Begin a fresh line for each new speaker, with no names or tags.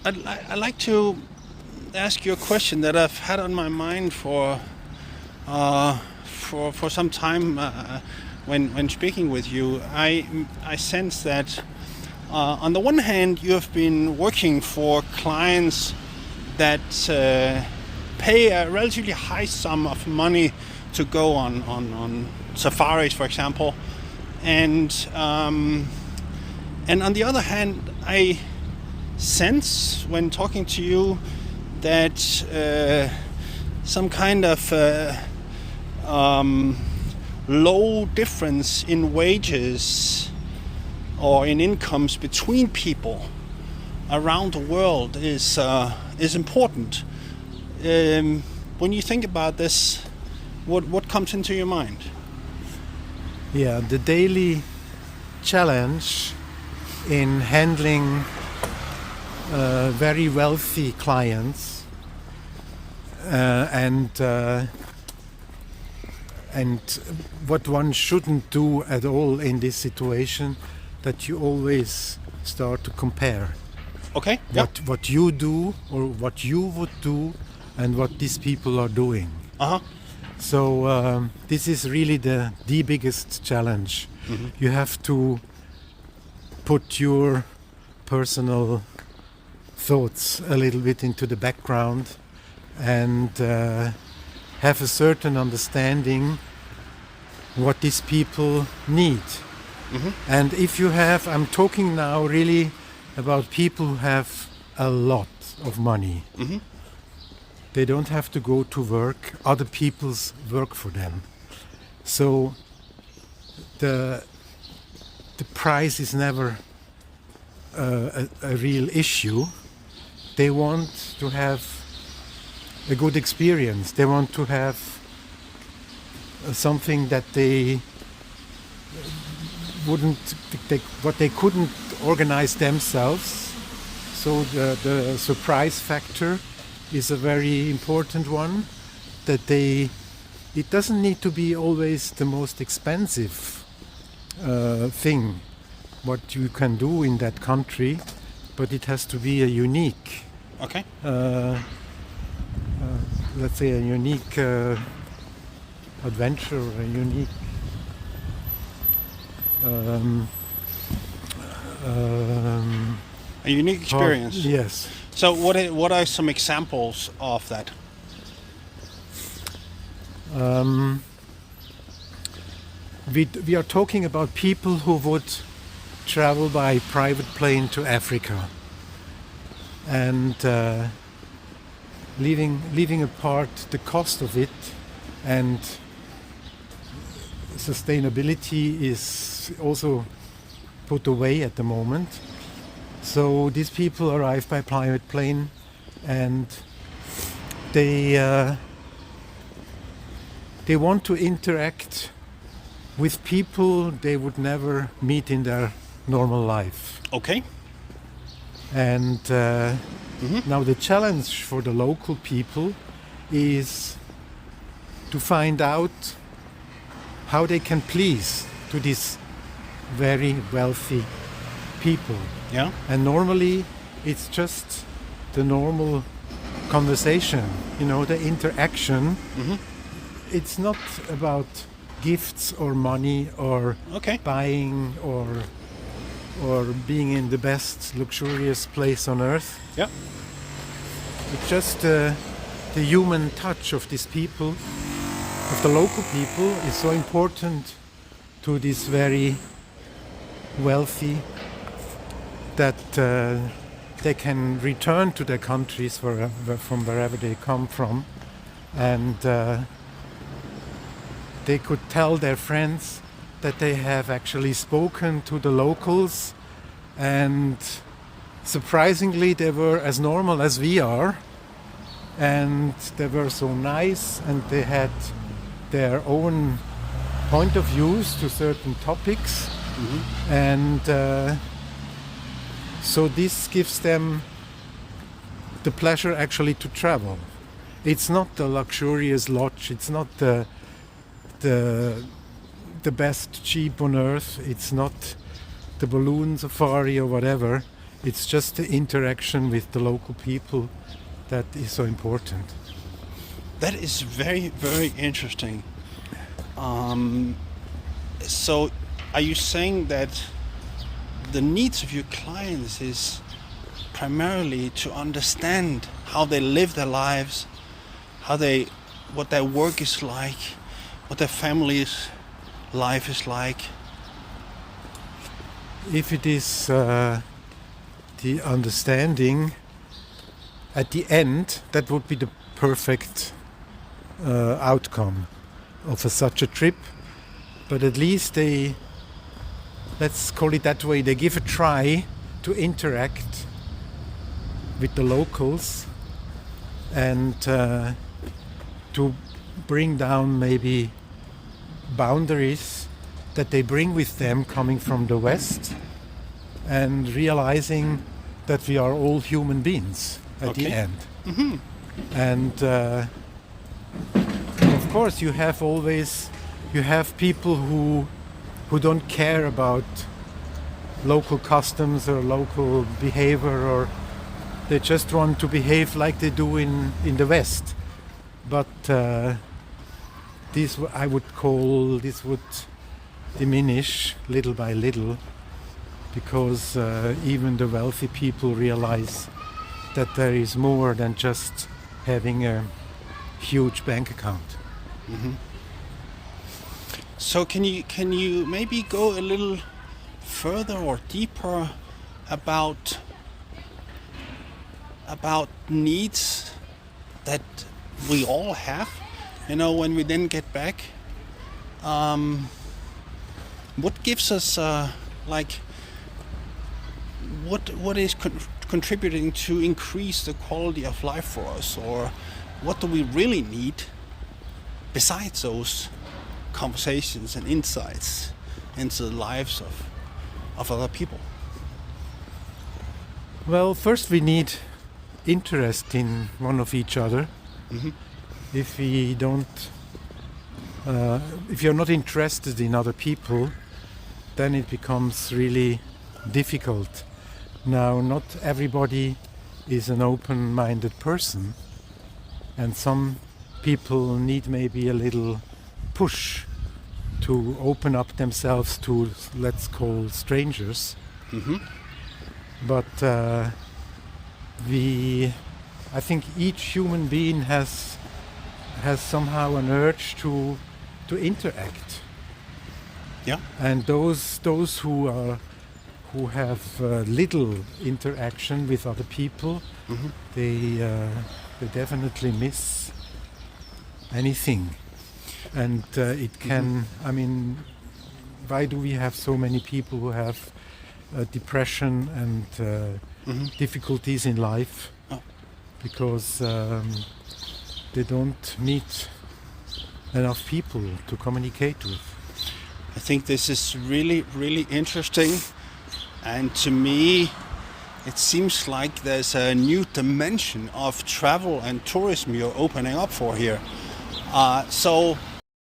I'd like to ask you a question that I've had on my mind for some time when speaking with you. I sense that on the one hand you have been working for clients that pay a relatively high sum of money to go on safaris, for example, and on the other hand, I sense when talking to you that some kind of low difference in wages or in incomes between people around the world is important. When you think about this, what comes into your mind?
Yeah, the daily challenge in handling very wealthy clients and what one shouldn't do at all in this situation, that you always start to compare.
Okay. Yeah.
What you do or what you would do and what these people are doing.
Uh-huh.
So this is really the biggest challenge. Mm-hmm. You have to put your personal thoughts a little bit into the background and have a certain understanding what these people need. Mm-hmm. And if you have, I'm talking now really about people who have a lot of money. Mm-hmm. They don't have to go to work, other people's work for them. So the price is never a real issue. They want to have a good experience. They want to have something that they what they couldn't organize themselves. So the surprise factor is a very important one. That it doesn't need to be always the most expensive thing what you can do in that country, but it has to be a unique.
Okay.
Let's say a unique adventure, a unique
a unique experience.
Yes.
So what are some examples of that?
We are talking about people who would travel by private plane to Africa, and leaving apart the cost of it, and sustainability is also put away at the moment. So these people arrive by private plane, and they want to interact with people they would never meet in their normal life.
Okay.
And now the challenge for the local people is to find out how they can please to these very wealthy people.
Yeah.
And normally it's just the normal conversation, the interaction. Mm-hmm. It's not about gifts or money or buying or being in the best luxurious place on earth.
Yeah.
It's just the human touch of these people, of the local people, is so important to these very wealthy that they can return to their countries from wherever they come from, and they could tell their friends that they have actually spoken to the locals, and surprisingly they were as normal as we are, and they were so nice, and they had their own point of views to certain topics. Mm-hmm. And so this gives them the pleasure actually to travel. It's not the luxurious lodge, it's not the best cheap on earth, it's not the balloon safari or whatever. It's just the interaction with the local people that is so important.
That is very, very interesting. So, are you saying that the needs of your clients is primarily to understand how they live their lives, what their work is like, what their family's life is like?
If it is the understanding at the end, that would be the perfect outcome of such a trip. But at least they, let's call it that way, they give a try to interact with the locals and to bring down maybe boundaries that they bring with them coming from the West, and realizing that we are all human beings at the end.
Mm-hmm.
And of course you have people who don't care about local customs or local behavior, or they just want to behave like they do in the West. But this would diminish little by little, because even the wealthy people realize that there is more than just having a huge bank account.
Mm-hmm. So can you maybe go a little further or deeper about needs that we all have? You know, when we then get back, what gives us what is contributing to increase the quality of life for us, or what do we really need besides those conversations and insights into the lives of other people?
Well, first we need interest in one of each other.
Mm-hmm.
If we don't, if you're not interested in other people, then it becomes really difficult. Now, not everybody is an open-minded person, and some people need maybe a little push to open up themselves to, let's call, strangers.
Mm-hmm.
But I think each human being has somehow an urge to interact.
Yeah.
And those who have little interaction with other people,
Mm-hmm.
they definitely miss anything. And it can, I mean, why do we have so many people who have depression and
Mm-hmm.
difficulties in life?
Oh.
Because they don't meet enough people to communicate with.
I think this is really, really interesting, and to me it seems like there's a new dimension of travel and tourism you're opening up for here. So